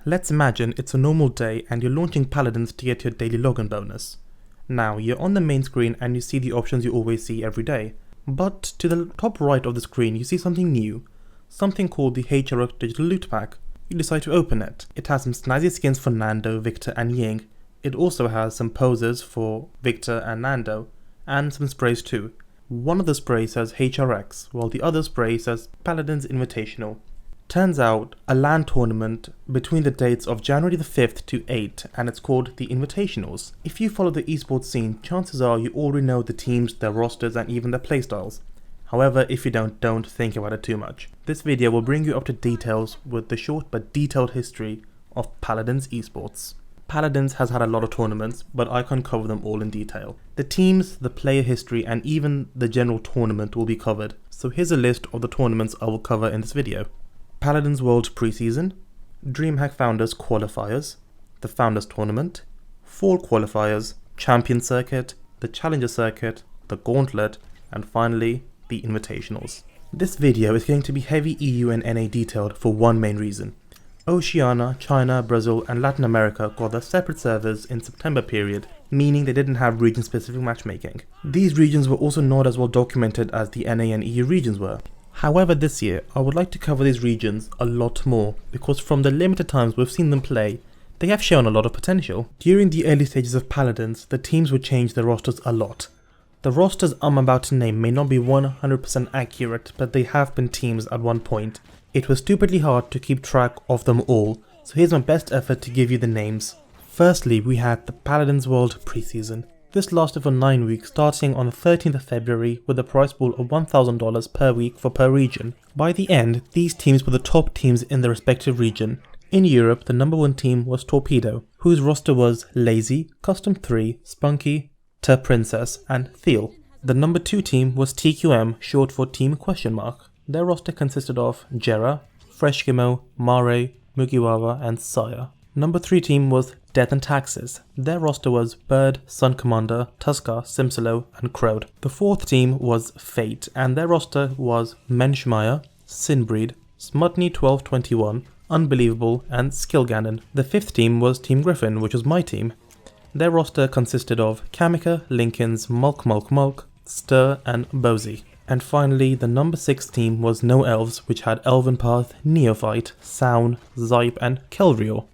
Let's imagine it's a normal day and you're launching Paladins to get your daily login bonus. Now, you're on the main screen and you see the options you always see every day. But to the top right of the screen you see something new, something called the hi-rez digital loot pack. You decide to open it. It has some snazzy skins for Nando, Victor and Ying. It also has some poses for Victor and Nando, and some sprays too. One of the sprays says hi-rez, while the other spray says Paladins Invitational. Turns out, a LAN tournament between the dates of January the 5th to 8th, and it's called the Invitationals. If you follow the esports scene, chances are you already know the teams, their rosters and even their playstyles. However, if you don't think about it too much. This video will bring you up to details with the short but detailed history of Paladins Esports. Paladins has had a lot of tournaments, but I can't cover them all in detail. The teams, the player history and even the general tournament will be covered, so here's a list of the tournaments I will cover in this video. PaladinsWorld Preseason, DreamHack Founders Qualifiers, the Founders Tournament, Fall Qualifiers, Champion Circuit, the Challenger Circuit, the Gauntlet, and finally, the Invitationals. This video is going to be heavy EU and NA detailed for one main reason. Oceania, China, Brazil and Latin America got their separate servers in September period, meaning they didn't have region-specific matchmaking. These regions were also not as well documented as the NA and EU regions were. However, this year, I would like to cover these regions a lot more, because from the limited times we've seen them play, they have shown a lot of potential. During the early stages of Paladins, the teams would change their rosters a lot. The rosters I'm about to name may not be 100% accurate, but they have been teams at one point. It was stupidly hard to keep track of them all, so here's my best effort to give you the names. Firstly, we had the PaladinsWorld Preseason. This lasted for 9 weeks, starting on the 13th of February with a prize pool of $1,000 per week for per region. By the end, these teams were the top teams in their respective region. In Europe, the number 1 team was Torpedo, whose roster was Lazy, Custom 3, Spunky, Princess and Thiel. The number 2 team was TQM, short for Team ? Their roster consisted of Jera, Freshkimo, Mare, Mugiwara and Saya. Number 3 team was Death and Taxes. Their roster was Bird, Sun Commander, Tuskar, Simsalo and Crowd. The 4th team was Fate and their roster was Menschmeyer, Sinbreed, Smutney 1221, Unbelievable and Skillganon. The 5th team was Team Griffin, which was my team. Their roster consisted of Kamika, Linkins, Mulk, Stir and Bozy. And finally, the number 6 team was No Elves, which had Elvenpath, Neophyte, Sound, Zype and Kelrior.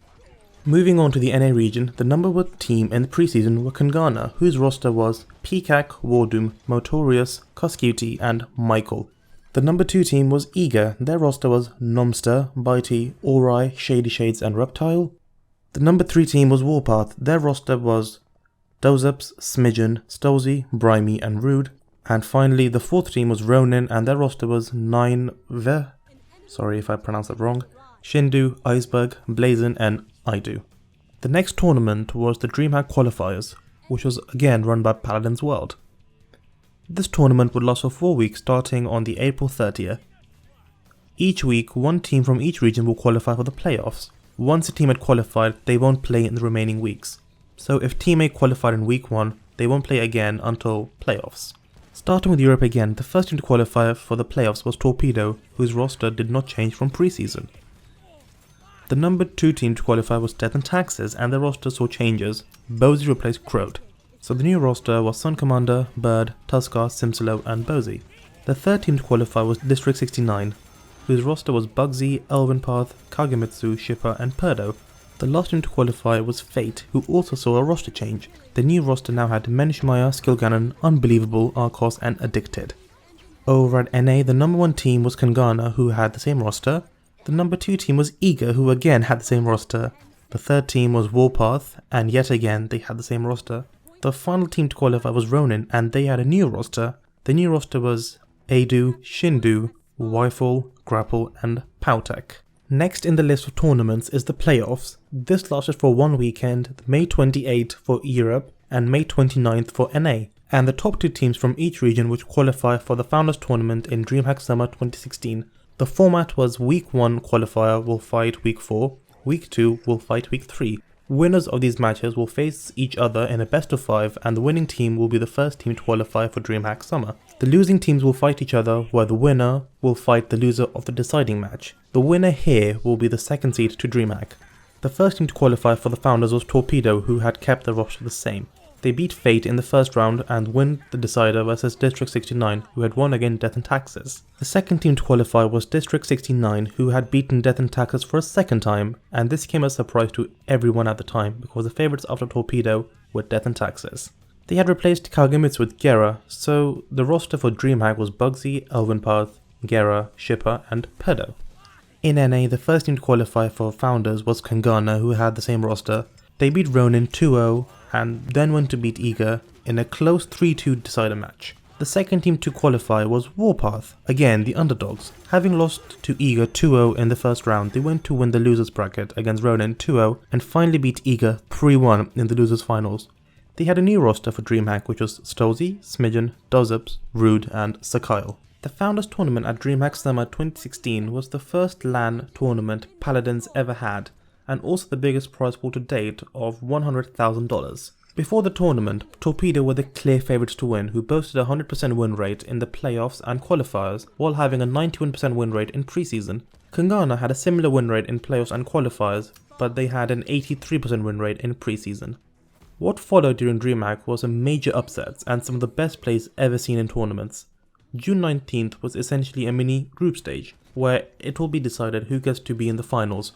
Moving on to the NA region, the number 1 team in the preseason were Kangana, whose roster was Peacock, Wardoom, Motorius, Coscutie and Michael. The number 2 team was Eager, their roster was Nomster, Bitey, Ori, Shady Shades and Reptile. The number 3 team was Warpath, their roster was Dozeps, Smidgen, Stolzy, Brimey and Rude. And finally, the 4th team was Ronin and their roster was 9ve, sorry if I pronounced that wrong, Shindu, Iceberg, Blazon and Idu. The next tournament was the DreamHack Qualifiers, which was again run by PaladinsWorld. This tournament would last for 4 weeks starting on the April 30th. Each week, 1 team from each region will qualify for the playoffs. Once a team had qualified, they won't play in the remaining weeks. So if Team A qualified in week 1, they won't play again until playoffs. Starting with Europe again, the first team to qualify for the playoffs was Torpedo, whose roster did not change from preseason. The number 2 team to qualify was Death and Taxes and their roster saw changes. Bozy replaced Crowd. So the new roster was Sun Commander, Bird, Tuskar, Simsalo and Bozy. The 3rd team to qualify was District 69, whose roster was Bugsy, Elvenpath, Kagemitsu, Shipper and Perdo. The last team to qualify was Fate, who also saw a roster change. The new roster now had Menschmeyer, Skillganon, Unbelievable, Arcos and Addicted. Over at NA, the number 1 team was Kangana, who had the same roster. The number 2 team was Eager, who again had the same roster. The 3rd team was Warpath, and yet again they had the same roster. The final team to qualify was Ronin, and they had a new roster. The new roster was Adu, Shindu, Wyfall, Grapple and Powtek. Next in the list of tournaments is the playoffs. This lasted for 1 weekend, May 28th for Europe and May 29th for NA, and the top 2 teams from each region which qualify for the Founders Tournament in DreamHack Summer 2016. The format was Week 1 qualifier will fight Week 4, Week 2 will fight Week 3. Winners of these matches will face each other in a best of 5 and the winning team will be the first team to qualify for DreamHack Summer. The losing teams will fight each other where the winner will fight the loser of the deciding match. The winner here will be the second seed to DreamHack. The first team to qualify for the Founders was Torpedo, who had kept the roster the same. They beat Fate in the first round and win the decider versus District 69, who had won against Death and Taxes. The second team to qualify was District 69, who had beaten Death and Taxes for a second time, and this came as a surprise to everyone at the time because the favourites after Torpedo were Death and Taxes. They had replaced Kagemitsu with Gera, so the roster for DreamHack was Bugsy, Elvenpath, Gera, Shipper, and Pedo. In NA, the first team to qualify for Founders was Kangana, who had the same roster. They beat Ronin 2-0 and then went to beat Eager in a close 3-2 decider match. The second team to qualify was Warpath, again the underdogs. Having lost to Eager 2-0 in the first round, they went to win the losers bracket against Ronin 2-0 and finally beat Eager 3-1 in the losers finals. They had a new roster for DreamHack, which was Stolzy, Smidgen, Dozups, Rude, and Sakyle. The Founders Tournament at DreamHack Summer 2016 was the first LAN tournament Paladins ever had, and also the biggest prize pool to date of $100,000. Before the tournament, Torpedo were the clear favourites to win, who boasted a 100% win rate in the playoffs and qualifiers, while having a 91% win rate in preseason. Kangana had a similar win rate in playoffs and qualifiers, but they had an 83% win rate in preseason. What followed during DreamHack was a major upsets and some of the best plays ever seen in tournaments. June 19th was essentially a mini group stage, where it will be decided who gets to be in the finals.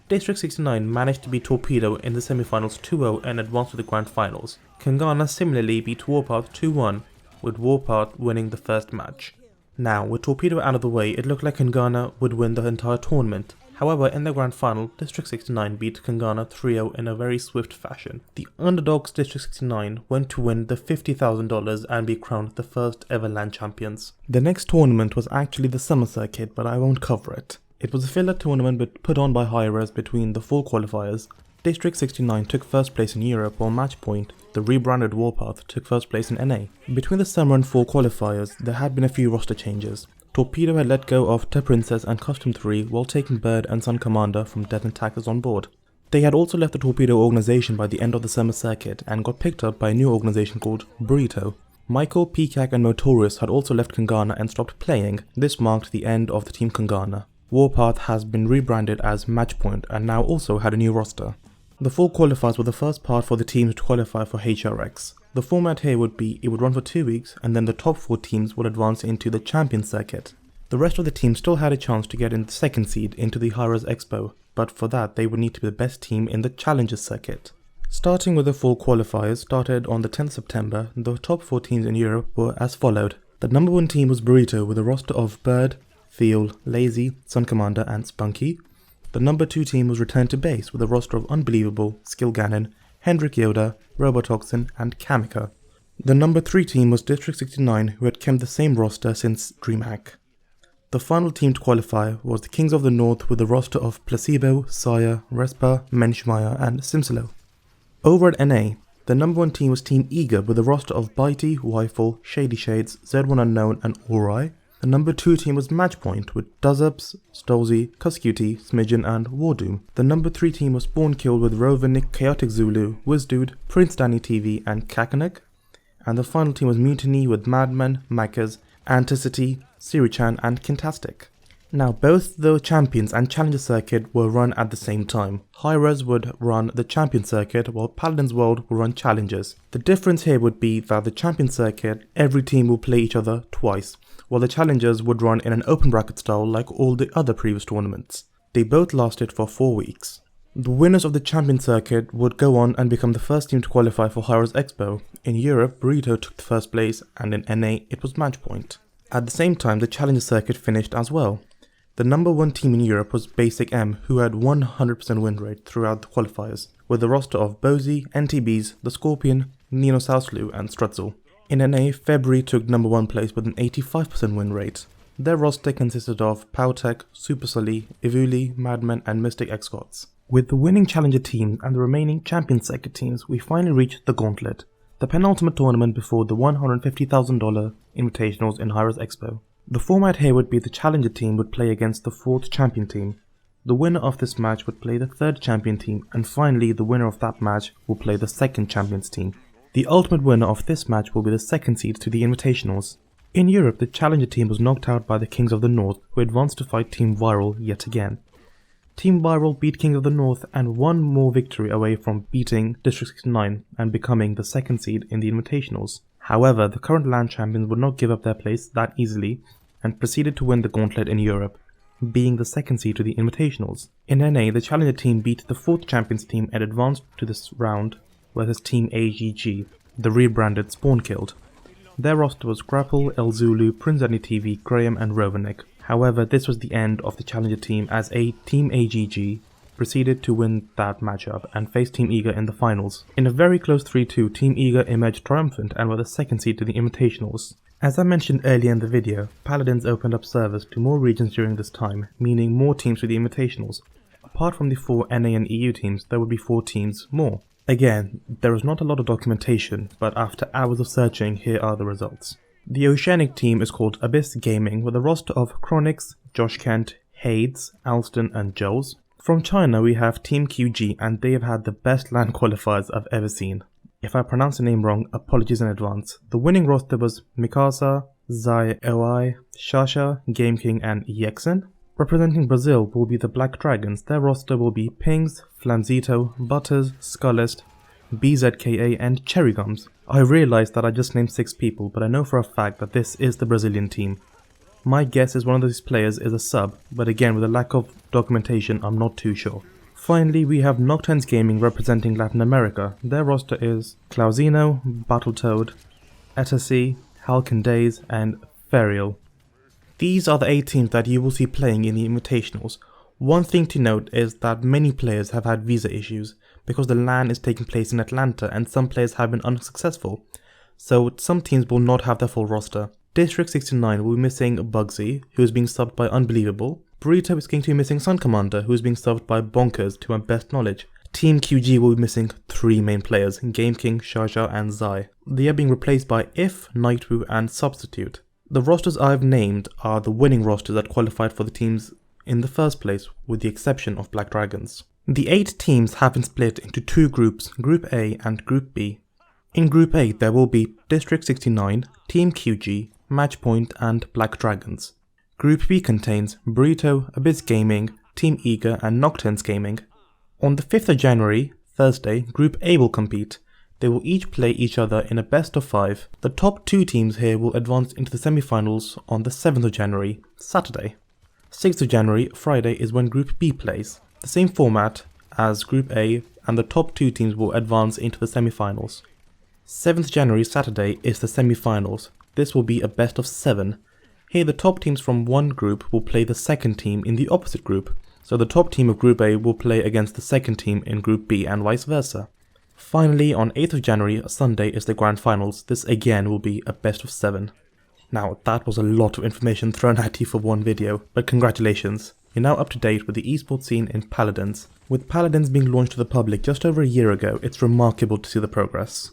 District 69 managed to beat Torpedo in the semifinals 2-0 and advanced to the grand finals. Kangana similarly beat Warpath 2-1, with Warpath winning the first match. Now, with Torpedo out of the way, it looked like Kangana would win the entire tournament. However, in the grand final, District 69 beat Kangana 3-0 in a very swift fashion. The underdogs District 69 went to win the $50,000 and be crowned the first ever LAN champions. The next tournament was actually the summer circuit, but I won't cover it. It was a filler tournament put on by hi-rez between the 4 qualifiers. District 69 took first place in Europe, while Matchpoint, the rebranded Warpath, took first place in NA. Between the summer and 4 qualifiers, there had been a few roster changes. Torpedo had let go of Princess and Custom 3 while taking Bird and Sun Commander from Death and Taxes on board. They had also left the Torpedo organization by the end of the summer circuit and got picked up by a new organization called Burrito. Michael, Peacock and Motorius had also left Kangana and stopped playing. This marked the end of the Team Kangana. Warpath has been rebranded as Matchpoint and now also had a new roster. The 4 qualifiers were the first part for the teams to qualify for hi-rez. The format here would be it would run for 2 weeks and then the top 4 teams would advance into the champion circuit. The rest of the teams still had a chance to get in the second seed into the hi-rez Expo, but for that they would need to be the best team in the Challengers circuit. Starting with the 4 qualifiers started on the 10th September, the top 4 teams in Europe were as followed. The number 1 team was Burrito with a roster of Bird, Feel, Lazy, Sun Commander and Spunky. The number 2 team was Return to Base with a roster of Unbelievable, Skillganon, Hendrik Yoda, Robotoxin and Kamika. The number 3 team was District 69, who had kept the same roster since DreamHack. The final team to qualify was the Kings of the North with a roster of Placebo, Saya, Respa, Menschmeyer and Simsilo. Over at NA, the number 1 team was Team Eager with a roster of Bitey, Weifel, Shady Shades, Z1 Unknown and Aurai. The number 2 team was Matchpoint with Dozups, Stolzy, Cuscutie, Smidgen and Wardoom. The number 3 team was Spawn Killed with Rovernick, Chaotic Zulu, Wizdude, Prince Danny TV and Kakanek. And the final team was Mutiny with Madman, Mackers, Anticity, Siri-chan and Kintastic. Now both the Champions and Challenger circuit were run at the same time. hi-rez would run the Champion circuit while PaladinsWorld will run Challengers. The difference here would be that the Champion circuit, every team will play each other twice, while the Challengers would run in an open bracket style like all the other previous tournaments. They both lasted for 4 weeks. The winners of the Champion circuit would go on and become the first team to qualify for hi-rez Expo. In Europe, Burrito took the first place and in NA it was Matchpoint. At the same time, the Challenger circuit finished as well. The number 1 team in Europe was Basic M, who had 100% win rate throughout the qualifiers, with a roster of Bozy, NTBs, The Scorpion, Nino Sauslu and Strutzel. In NA, February took number 1 place with an 85% win rate. Their roster consisted of Powtech, Super Sully, Ivuli, Madman and Mystic Escorts. With the winning Challenger team and the remaining Champion circuit teams, we finally reached the Gauntlet, the penultimate tournament before the $150,000 Invitationals in hi-rez Expo. The format here would be the Challenger team would play against the 4th Champion team. The winner of this match would play the 3rd Champion team, and finally the winner of that match will play the 2nd Champions team. The ultimate winner of this match will be the 2nd seed to the Invitationals. In Europe, the Challenger team was knocked out by the Kings of the North, who advanced to fight Team Viral yet again. Team Viral beat King of the North and one more victory away from beating District 69 and becoming the second seed in the Invitationals. However, the current LAN champions would not give up their place that easily and proceeded to win the gauntlet in Europe, being the second seed to the Invitationals. In NA, the Challenger team beat the 4th champions team and advanced to this round versus Team AGG, the rebranded Spawn Killed. Their roster was Grapple, El Zulu, Prince Edney TV, Graham and Rovanik. However, this was the end of the Challenger team as Team AGG proceeded to win that matchup and face Team Eager in the finals. In a very close 3-2, Team Eager emerged triumphant and were the second seed to the Invitationals. As I mentioned earlier in the video, Paladins opened up servers to more regions during this time, meaning more teams to the Invitationals. Apart from the 4 NA and EU teams, there would be 4 teams more. Again, there is not a lot of documentation, but after hours of searching, here are the results. The Oceanic team is called Abyss Gaming with a roster of Chronix, Josh Kent, Hades, Alston and Joes. From China we have Team QG and they have had the best LAN qualifiers I've ever seen. If I pronounce the name wrong, apologies in advance. The winning roster was Mikasa, Zai Oi, Shasha, Game King and Yexen. Representing Brazil will be the Black Dragons. Their roster will be Pings, Flamzito, Butters, Skullist, BZKA and Cherry Gums. I realized that I just named 6 people, but I know for a fact that this is the Brazilian team. My guess is one of these players is a sub, but again with a lack of documentation I'm not too sure. Finally we have Nocturnes Gaming representing Latin America. Their roster is Clausino, Battletoad, Etasi, Halcyon Days and Ferial. These are the 8 teams that you will see playing in the Invitationals. One thing to note is that many players have had visa issues because the LAN is taking place in Atlanta and some players have been unsuccessful, so some teams will not have their full roster. District 69 will be missing Bugsy, who is being subbed by Unbelievable. Burrito is going to be missing Sun Commander, who is being subbed by Bonkers to my best knowledge. Team QG will be missing 3 main players, Game King, Shaja and Zai. They are being replaced by If, Nightwoo and Substitute. The rosters I've named are the winning rosters that qualified for the teams in the first place, with the exception of Black Dragons. The 8 teams have been split into 2 groups, Group A and Group B. In Group A there will be District 69, Team QG, Matchpoint and Black Dragons. Group B contains Burrito, Abyss Gaming, Team Eager and Nocturnes Gaming. On the 5th of January, Thursday, Group A will compete. They will each play each other in a best of 5. The top 2 teams here will advance into the semi-finals on the 7th of January, Saturday. 6th of January, Friday is when Group B plays. The same format as Group A and the top 2 teams will advance into the semi-finals. 7th January, Saturday is the semi-finals. This will be a best of 7. Here the top teams from one group will play the second team in the opposite group. So the top team of Group A will play against the second team in Group B and vice versa. Finally, on 8th of January, Sunday, is the Grand Finals. This again will be a best of 7. Now, that was a lot of information thrown at you for one video, but congratulations. You're now up to date with the esports scene in Paladins. With Paladins being launched to the public just over a year ago, it's remarkable to see the progress.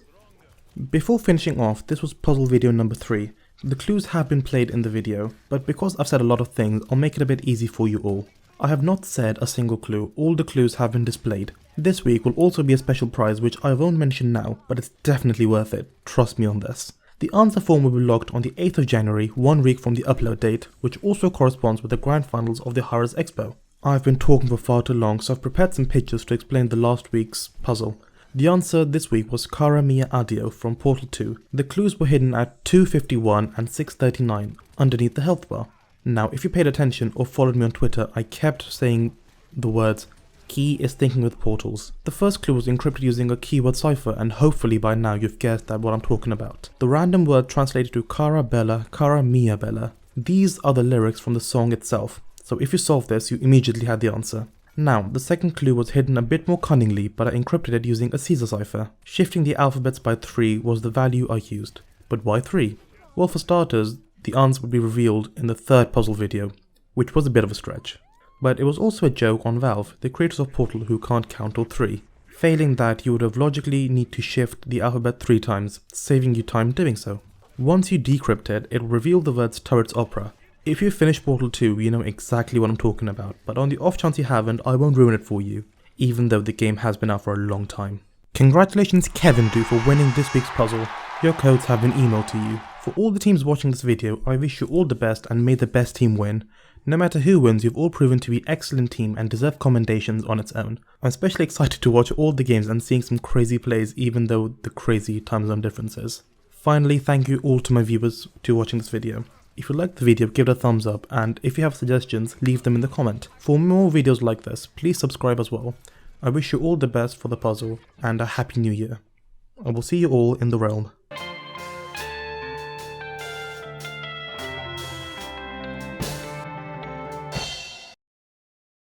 Before finishing off, this was puzzle video number 3. The clues have been played in the video, but because I've said a lot of things, I'll make it a bit easy for you all. I have not said a single clue, all the clues have been displayed. This week will also be a special prize which I won't mention now, but it's definitely worth it, trust me on this. The answer form will be logged on the 8th of January, 1 week from the upload date, which also corresponds with the grand finals of the hi-rez Expo. I've been talking for far too long, so I've prepared some pictures to explain the last week's puzzle. The answer this week was Cara Mia Adio from Portal 2. The clues were hidden at 2:51 and 6:39 underneath the health bar. Now, if you paid attention or followed me on Twitter, I kept saying the words, "Key is thinking with portals." The first clue was encrypted using a keyword cipher, and hopefully by now you've guessed at what I'm talking about. The random word translated to Cara Bella, Cara Mia Bella. These are the lyrics from the song itself, so if you solved this, you immediately had the answer. Now, the second clue was hidden a bit more cunningly, but I encrypted it using a Caesar cipher. Shifting the alphabets by 3 was the value I used. But why 3? Well, for starters, the answer would be revealed in the third puzzle video, which was a bit of a stretch. But it was also a joke on Valve, the creators of Portal, who can't count till 3. Failing that, you would have logically need to shift the alphabet 3 times, saving you time doing so. Once you decrypt it, it will reveal the words Turrets Opera. If you finish Portal 2, you know exactly what I'm talking about, but on the off chance you haven't, I won't ruin it for you, even though the game has been out for a long time. Congratulations Kevin Do for winning this week's puzzle. Your codes have been emailed to you. For all the teams watching this video, I wish you all the best and may the best team win. No matter who wins, you've all proven to be excellent team and deserve commendations on its own. I'm especially excited to watch all the games and seeing some crazy plays even though the crazy time zone differences. Finally, thank you all to my viewers to watching this video. If you liked the video, give it a thumbs up, and if you have suggestions, leave them in the comment. For more videos like this, please subscribe as well. I wish you all the best for the puzzle, and a happy new year. I will see you all in the realm.